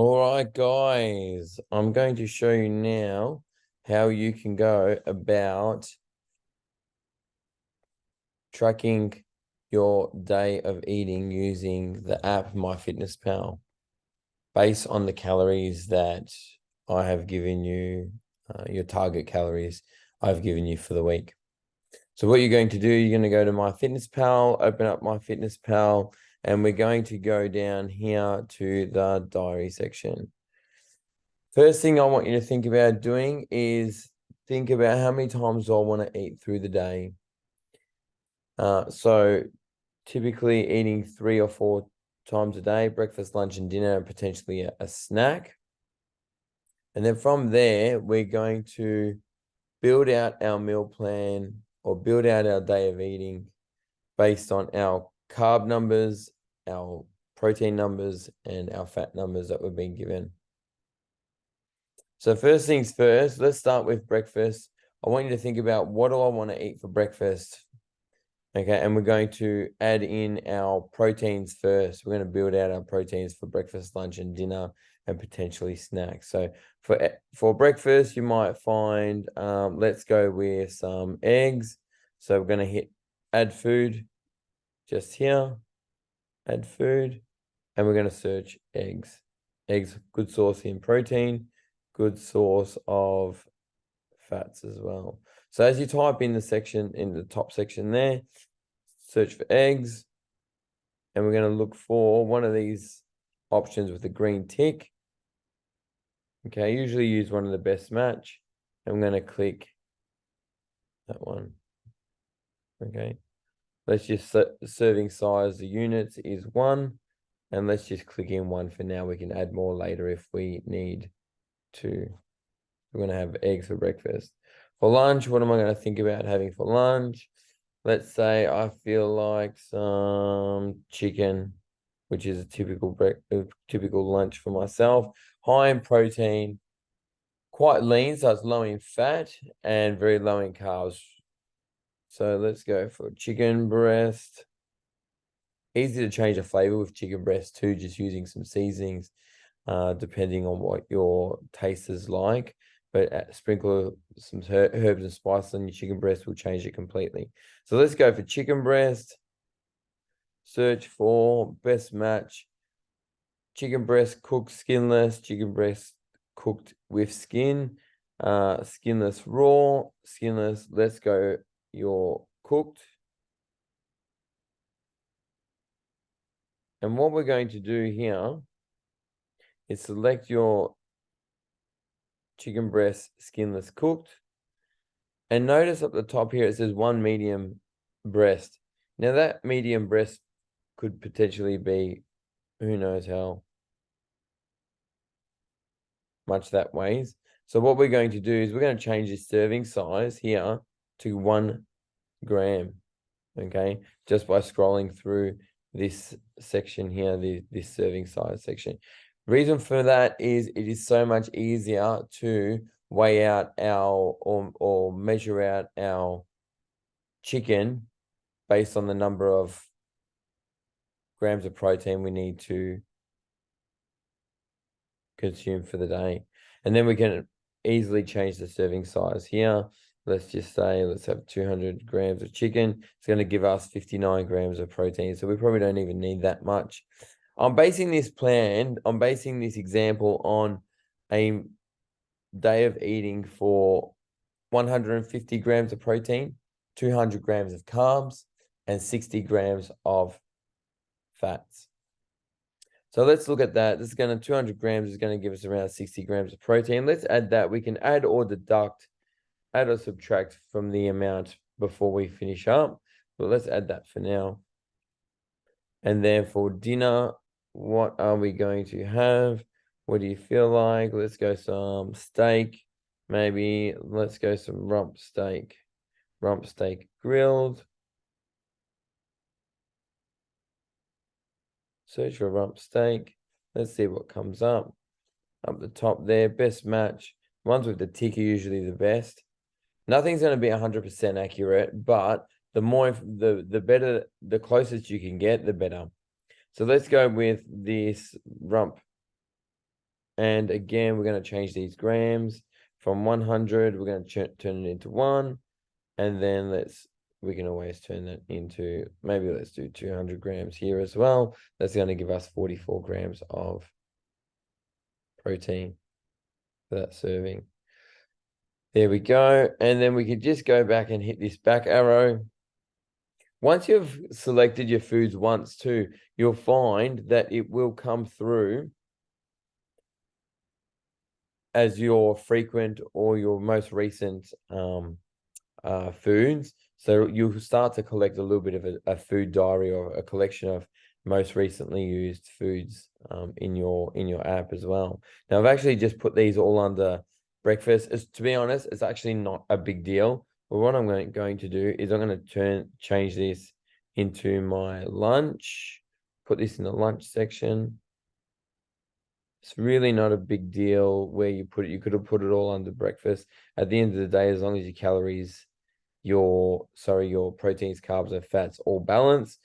All right, guys, I'm going to show you now how you can go about tracking your day of eating using the app MyFitnessPal based on the calories that I have given you, your target calories I've given you for the week. So what you're going to do, you're going to go to MyFitnessPal, open up MyFitnessPal, and we're going to go down here to the diary section. First thing I want you to think about doing is think about how many times do I want to eat through the day. So typically eating 3 or 4 times a day, breakfast, lunch, and dinner, and potentially a snack. And then from there, we're going to build out our meal plan or build out our day of eating based on our carb numbers, our protein numbers, and our fat numbers that we've been given. So first things first, let's start with breakfast. I want you to think about, what do I want to eat for breakfast? Okay, and we're going to add in our proteins first. We're going to build out our proteins for breakfast, lunch, and dinner, and potentially snacks. So for breakfast, you might find, let's go with some eggs. So we're going to hit add food just here, add food, and we're going to search eggs. Eggs, good source in protein, good source of fats as well. So as you type in the top section there, search for eggs, and we're going to look for one of these options with the green tick. Okay, I usually use one of the best match. I'm going to click that one. Okay, let's just set the serving size, the units is 1, and let's just click in 1 for now. We can add more later if we need to. We're going to have eggs for breakfast. For lunch, what am I going to think about having for lunch? Let's say I feel like some chicken, which is a typical lunch for myself. High in protein, quite lean, so it's low in fat and very low in carbs. So let's go for chicken breast. Easy to change the flavor with chicken breast too, just using some seasonings, depending on what your taste is like. But sprinkle some herbs and spices on your chicken breast will change it completely. So let's go for chicken breast. Search for best match. Chicken breast cooked skinless, chicken breast cooked with skin, skinless raw, skinless. Let's go your cooked. And what we're going to do here is select your chicken breast skinless cooked. And notice up the top here, it says 1 medium breast. Now that medium breast could potentially be, who knows how much that weighs. So what we're going to do is we're going to change this serving size here to 1 gram. Okay, just by scrolling through this section here, this serving size section. Reason for that is it is so much easier to weigh out our or measure out our chicken based on the number of grams of protein we need to consume for the day. And then we can easily change the serving size here. Let's just say, let's have 200 grams of chicken. It's going to give us 59 grams of protein. So we probably don't even need that much. I'm basing this example on a day of eating for 150 grams of protein, 200 grams of carbs, and 60 grams of fats. So let's look at that. This is going to 200 grams is going to give us around 60 grams of protein. Let's add that. We can add or deduct, add or subtract from the amount before we finish up. But let's add that for now. And then for dinner, what are we going to have? What do you feel like? Let's go some steak. Maybe let's go some rump steak. Rump steak grilled. Search for rump steak. Let's see what comes up. Up the top there, best match. Ones with the tick are usually the best. Nothing's going to be 100% accurate, but the better, the closest you can get, the better. So let's go with this rump And again, we're going to change these grams from 100. We're going to turn it into 1. And then we can always turn that into, maybe let's do 200 grams here as well. That's going to give us 44 grams of protein for that serving. There we go. And then we can just go back and hit this back arrow. Once you've selected your foods once too, you'll find that it will come through as your frequent or your most recent foods. So you'll start to collect a little bit of a food diary or a collection of most recently used foods in your app as well. Now I've actually just put these all under breakfast. To be honest, it's actually not a big deal. But what I'm going to do is I'm going to change this into my lunch, put this in the lunch section. It's really not a big deal where you put it. You could have put it all under breakfast. At the end of the day, as long as your calories, your proteins, carbs, and fats all balance,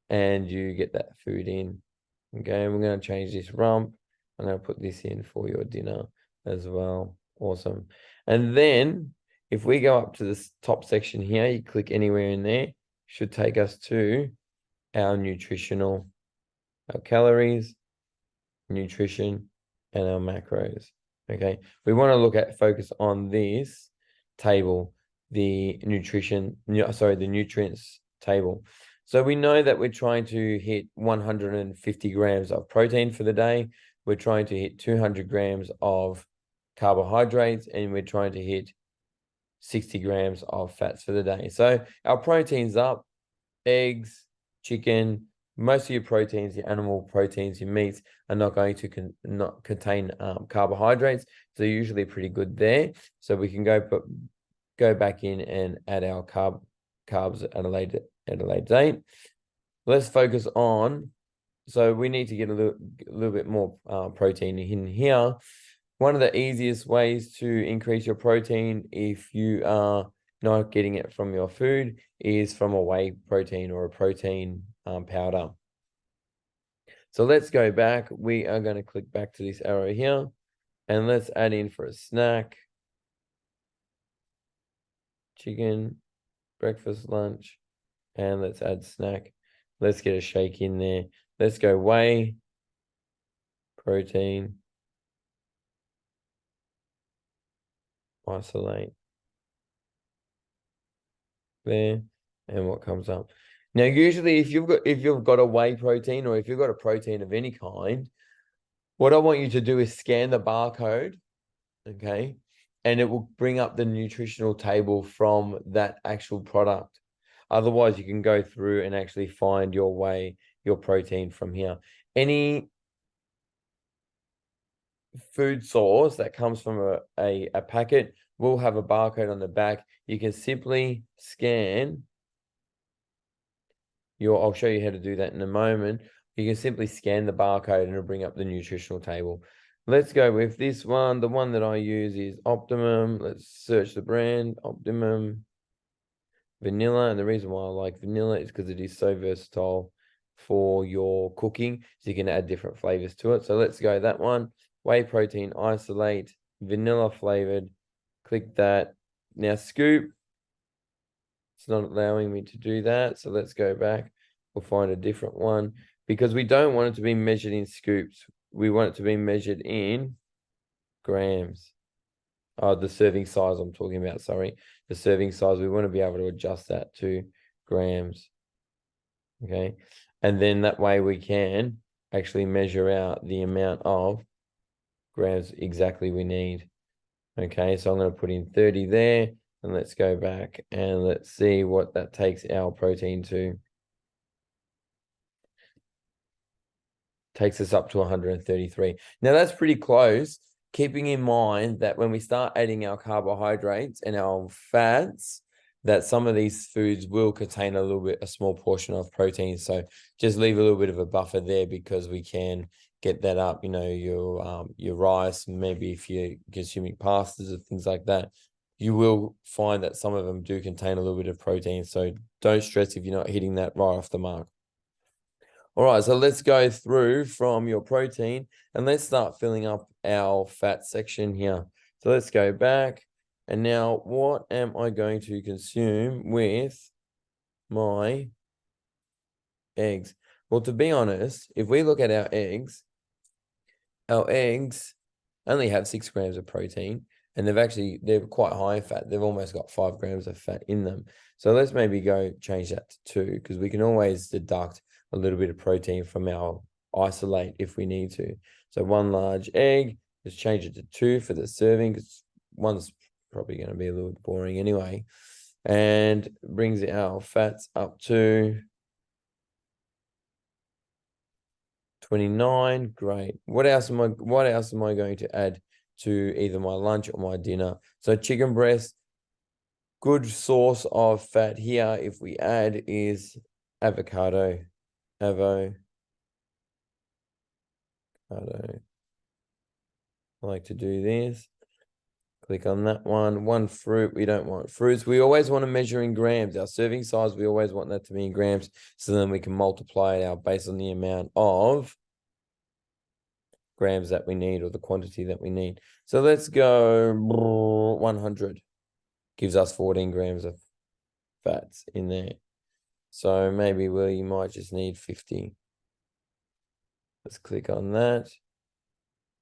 and you get that food in. Okay, and we're going to change this rump. I'm going to put this in for your dinner as well. Awesome. And then if we go up to this top section here, you click anywhere in there, should take us to our nutritional, our calories, nutrition, and our macros. Okay, we want to focus on this table, the nutrients table. So we know that we're trying to hit 150 grams of protein for the day. We're trying to hit 200 grams of carbohydrates, and we're trying to hit 60 grams of fats for the day. So our protein's up, eggs, chicken, most of your proteins, your animal proteins, your meats are not going to not contain carbohydrates. So they're usually pretty good there. So we can go back in and add our carbs at a later date. Let's focus on. So we need to get a little bit more protein in here. One of the easiest ways to increase your protein, if you are not getting it from your food, is from a whey protein or a protein powder. So let's go back. We are going to click back to this arrow here, and let's add in for a snack. Chicken, breakfast, lunch, and let's add snack. Let's get a shake in there. Let's go whey, protein, isolate. There, and what comes up. Now, usually if you've got a whey protein or if you've got a protein of any kind, what I want you to do is scan the barcode, okay? And it will bring up the nutritional table from that actual product. Otherwise, you can go through and actually find your protein from here. Any food source that comes from a packet will have a barcode on the back. You can simply scan I'll show you how to do that in a moment. You can simply scan the barcode and it'll bring up the nutritional table. Let's go with this one. The one that I use is Optimum. Let's search the brand, Optimum Vanilla. And the reason why I like vanilla is because it is so versatile for your cooking. So you can add different flavors to it. So let's go that one. Whey protein isolate, vanilla flavored. Click that. Now scoop. It's not allowing me to do that. So let's go back. We'll find a different one because we don't want it to be measured in scoops. We want it to be measured in grams. Oh, the serving size I'm talking about, sorry. The serving size, we want to be able to adjust that to grams. Okay. And then that way we can actually measure out the amount of grams exactly we need. Okay. So I'm going to put in 30 there. And let's go back and let's see what that takes our protein to. Takes us up to 133. Now that's pretty close, keeping in mind that when we start adding our carbohydrates and our fats, that some of these foods will contain a small portion of protein. So just leave a little bit of a buffer there because we can get that up, your rice, maybe if you're consuming pastas or things like that. You will find that some of them do contain a little bit of protein. So don't stress if you're not hitting that right off the mark. All right, so let's go through from your protein and let's start filling up our fat section here. So let's go back. And now what am I going to consume with my eggs? Well, to be honest, if we look at our eggs only have 6 grams of protein, and they're quite high in fat. They've almost got 5 grams of fat in them. So let's maybe go change that to 2, because we can always deduct a little bit of protein from our isolate if we need to. So 1 large egg, let's change it to 2 for the serving, because 1's probably going to be a little boring anyway. And brings our fats up to 29. Great. What else am I going to add to either my lunch or my dinner? So chicken breast, good source of fat here if we add is avocado. I like to do this. Click on that one. 1 fruit. We don't want fruits. We always want to measure in grams. Our serving size, we always want that to be in grams. So then we can multiply it out based on the amount of grams that we need, or the quantity that we need. So let's go 100. Gives us 14 grams of fats in there. So maybe you might just need 50. Let's click on that.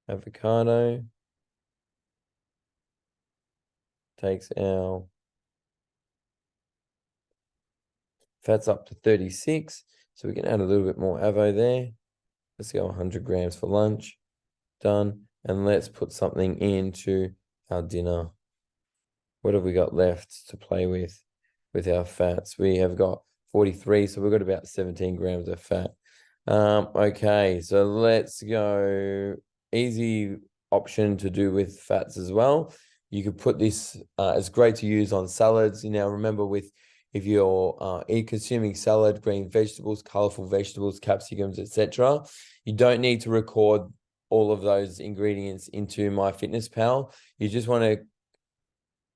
Avocado. Takes our fats up to 36. So we can add a little bit more avo there. Let's go 100 grams for lunch. Done. And let's put something into our dinner. What have we got left to play with our fats? We have got 43, so we've got about 17 grams of fat. Okay, so let's go easy option to do with fats as well. You could put this, it's great to use on salads. Now, remember if you're consuming salad, green vegetables, colorful vegetables, capsicums, etc., you don't need to record all of those ingredients into MyFitnessPal. You just want to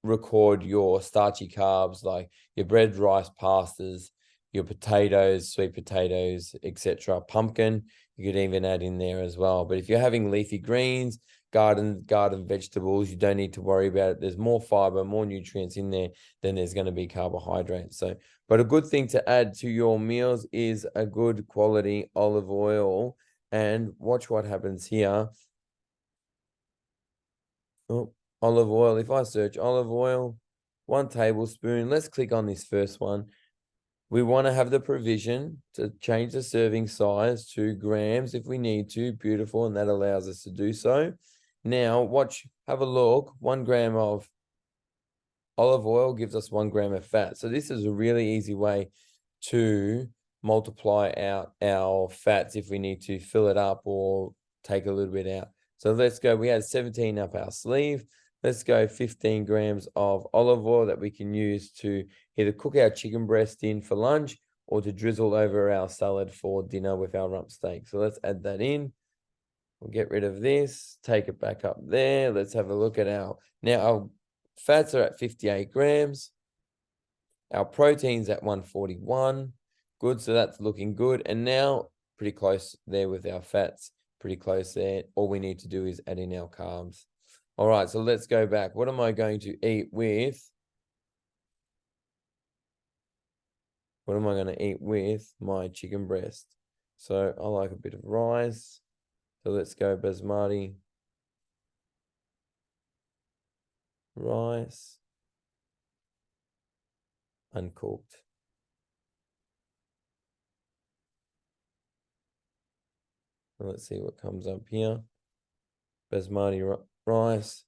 record your starchy carbs like your bread, rice, pastas, your potatoes, sweet potatoes, etc. Pumpkin, you could even add in there as well. But if you're having leafy greens, garden vegetables, you don't need to worry about it. There's more fiber, more nutrients in there than there's going to be carbohydrates. So, but a good thing to add to your meals is a good quality olive oil. And watch what happens here. Oh, olive oil. If I search olive oil, 1 tablespoon. Let's click on this first one. We want to have the provision to change the serving size to grams if we need to. Beautiful. And that allows us to do so. Now, have a look. 1 gram of olive oil gives us 1 gram of fat. So this is a really easy way to multiply out our fats if we need to fill it up or take a little bit out. So let's go. We had 17 up our sleeve. Let's go 15 grams of olive oil that we can use to either cook our chicken breast in for lunch or to drizzle over our salad for dinner with our rump steak. So let's add that in. We'll get rid of this, take it back up there. Let's have a look at our fats are at 58 grams. Our protein's at 141. Good, so that's looking good. And now pretty close there with our fats, pretty close there. All we need to do is add in our carbs. All right, so let's go back. What am I going to eat with? What am I going to eat with my chicken breast? So I like a bit of rice. So let's go basmati rice, uncooked. Let's see what comes up here. Basmati rice,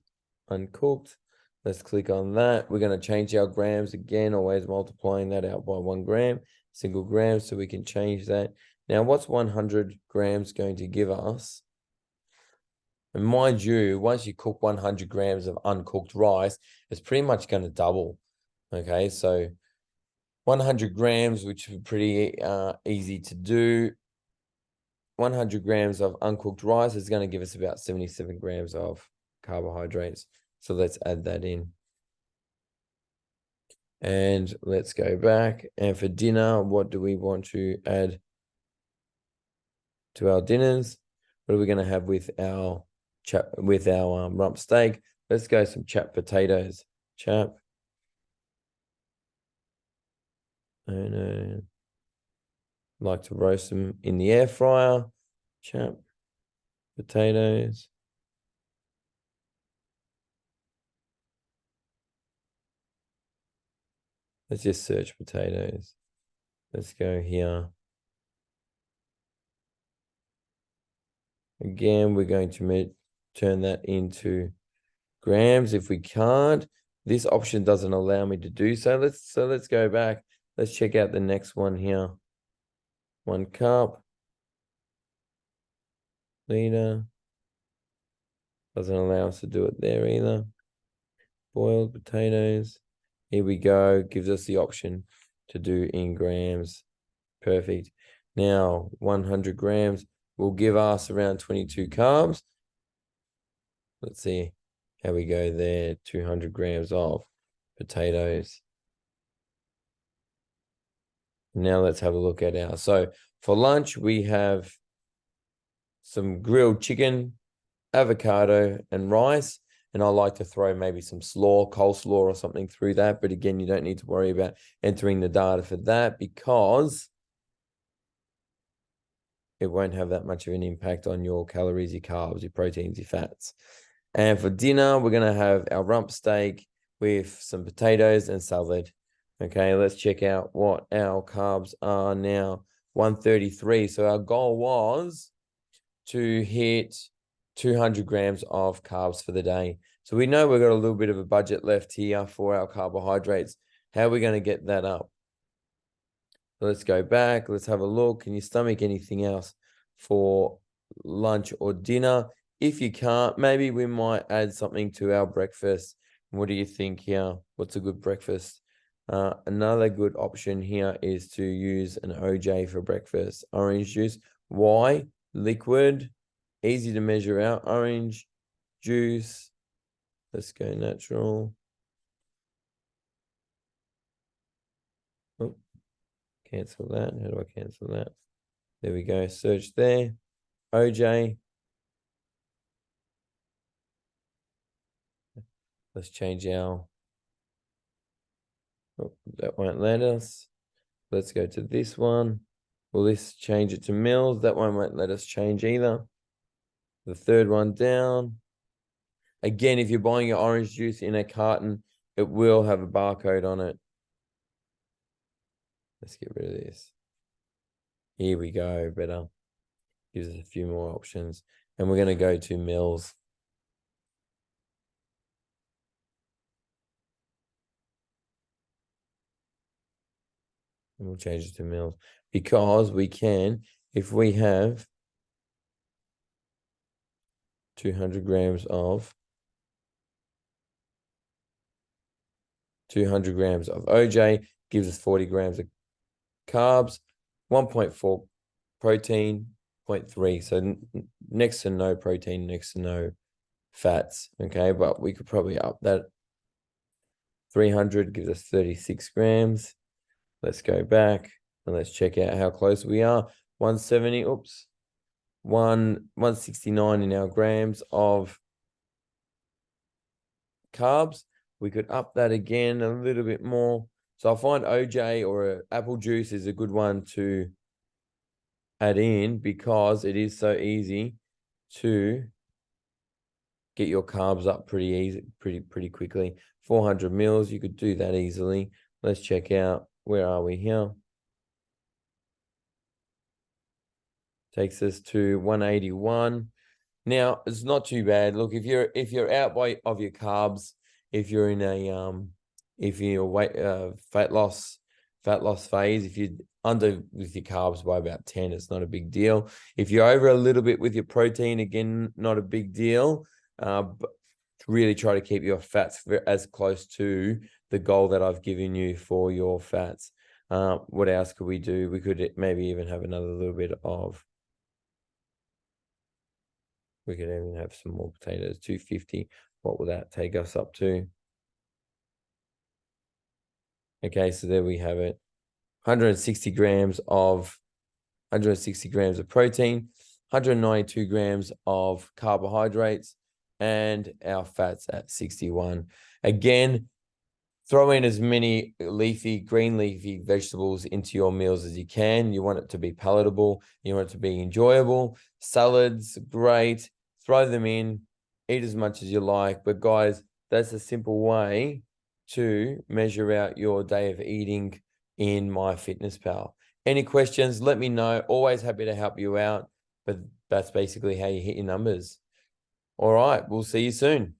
uncooked. Let's click on that. We're going to change our grams again, always multiplying that out by 1 gram, single gram, so we can change that. Now, what's 100 grams going to give us? And mind you, once you cook 100 grams of uncooked rice, it's pretty much going to double. Okay, so 100 grams, which is pretty easy to do. 100 grams of uncooked rice is going to give us about 77 grams of carbohydrates. So let's add that in. And let's go back. And for dinner, what do we want to add to our dinners. What are we going to have with our rump steak? Let's go some chapped potatoes. Chap. And like to roast them in the air fryer. Chap potatoes. Let's just search potatoes. Let's go here. Again, we're going to turn that into grams. If we can't, this option doesn't allow me to do so. Let's go back. Let's check out the next one here. 1 cup. Liter. Doesn't allow us to do it there either. Boiled potatoes. Here we go. Gives us the option to do in grams. Perfect. Now, 100 grams will give us around 22 carbs. Let's see how we go there. 200 grams of potatoes. Now let's have a look at our. So for lunch, we have some grilled chicken, avocado, and rice. And I like to throw maybe some coleslaw or something through that. But again, you don't need to worry about entering the data for that because it won't have that much of an impact on your calories, your carbs, your proteins, your fats. And for dinner, we're going to have our rump steak with some potatoes and salad. Okay, let's check out what our carbs are now. 133. So our goal was to hit 200 grams of carbs for the day. So we know we've got a little bit of a budget left here for our carbohydrates. How are we going to get that up? Let's go back. Let's have a look. Can you stomach anything else for lunch or dinner? If you can't, maybe we might add something to our breakfast. What do you think here? What's a good breakfast? Another good option here is to use an OJ for breakfast. Orange juice. Why? Liquid, easy to measure out. Orange juice. Let's go natural. Oh, cancel that. How do I cancel that? There we go. Search there. OJ. Let's change our. Oh, that won't let us. Let's go to this one. Will this change it to mils? That one won't let us change either. The third one down. Again, if you're buying your orange juice in a carton, it will have a barcode on it. Let's get rid of this. Here we go. Better. Gives us a few more options. And we're going to go to mils. And we'll change it to mils. Because we can, if we have 200 grams of 200 grams of OJ gives us 40 grams of carbs, 1.4 protein, 0.3. So next to no protein, next to no fats. Okay, but we could probably up that. 300 gives us 36 grams. Let's go back and let's check out how close we are. 170, 169 in our grams of carbs. We could up that again a little bit more. So I find OJ or apple juice is a good one to add in because it is so easy to get your carbs up pretty quickly. 400 mils, you could do that easily. Let's check out, where are we here? Takes us to 181. Now, it's not too bad. Look, if you're out of your carbs, if you're in a if you're fat loss phase, if you're under with your carbs by about 10, it's not a big deal. If you're over a little bit with your protein, again, not a big deal. But really try to keep your fats as close to the goal that I've given you for your fats. What else could we do? We could maybe even have another little bit of. We could even have some more potatoes, 250. What will that take us up to? Okay, so there we have it. 160 grams of protein. 192 grams of carbohydrates, and our fats at 61. Again, throw in as many green leafy vegetables into your meals as you can. You want it to be palatable. You want it to be enjoyable. Salads, great. Throw them in. Eat as much as you like. But guys, that's a simple way to measure out your day of eating in MyFitnessPal. Any questions, let me know. Always happy to help you out. But that's basically how you hit your numbers. All right, we'll see you soon.